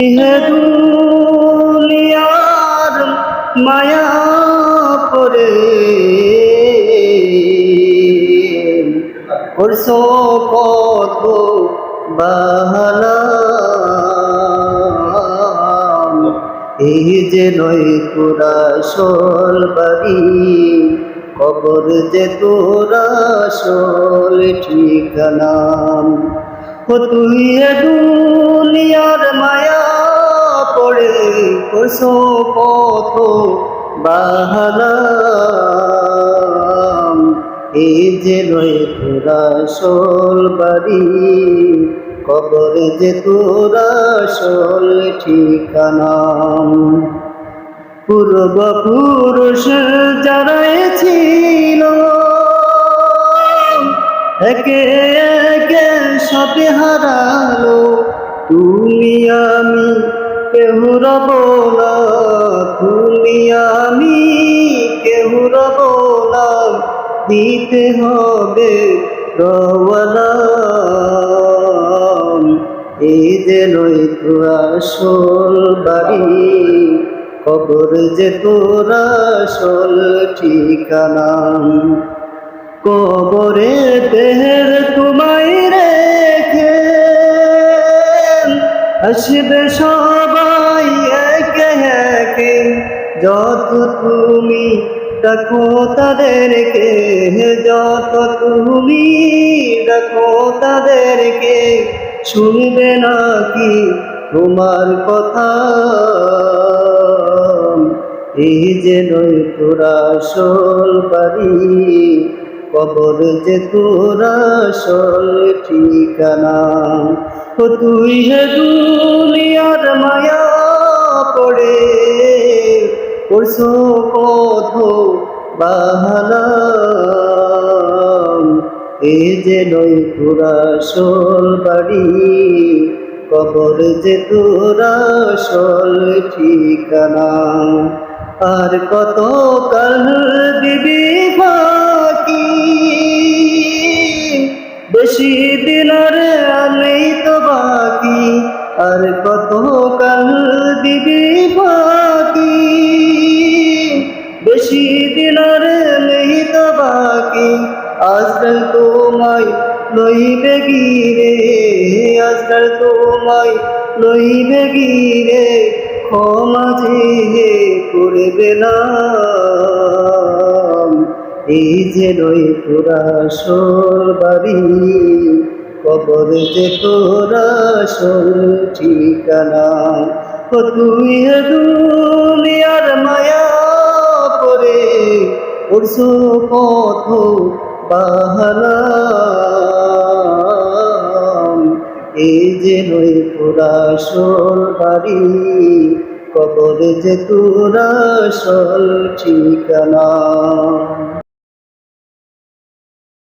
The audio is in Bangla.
হে দুনিয়ার মায়া পরে করছো কত বাহানা, এই যে নয় তোরা আসল বাড়ি, কবর যে তোরা আসল ঠিকানা। ও তুই এ দুনিয়ার মায়া পড়ে করছো কত বাহানা, এই যে নয় তোরা আসল বাড়ি, কবর যে তোরা আসল ঠিকানা। পূর্বপুরুষ যারাই ছিল একে একে সবে হারালো, তুমি আমি কেহ রব না, তুমি আমি কেহ রব না, দিতে হবে রওয়ানা। এই যে নয় তো আসল বাড়ি, কবর যে তোরা আসল ঠিকানা। কবরে দেহের তোমায় রেখে আসবে সবাই একে একে, যত তুমি দেখো তাদেরকে, যত তুমি দেখো তাদেরকে, শুনবে নাকি তোমার কথা। এই যে নয় তোরা আসল বাড়ি, কবর যে তোরা আসল ঠিকানা। ও তুই হে দুনিয়ার মায়া পড়ে করছো কত বাহানা, এই যে নয় তোরা আসল বাড়ি, কবর যে তোরা আসল ঠিকানা। আর কত কাল দিবি ফাঁকি, বেশি দিন আর নেই তো বাকি, আর কত কাল দিবি ফাঁকি, বেশি দিন আর নেই তো বাকি। আজকাল তোমায় লইবে গিরে, আজকাল তোমায় লইবে গিরে, ক্ষমা যে করবে না। এই যে নয় তোরা আসল বাড়ি, কবর যে তোরা আসল ঠিকানা। ও তুই হে দুনিয়ার মায়া পড়ে করছো কত বাহানা, এই যে নয় তোরা আসল বাড়ি, কবর যে তোরা আসল ঠিকানা।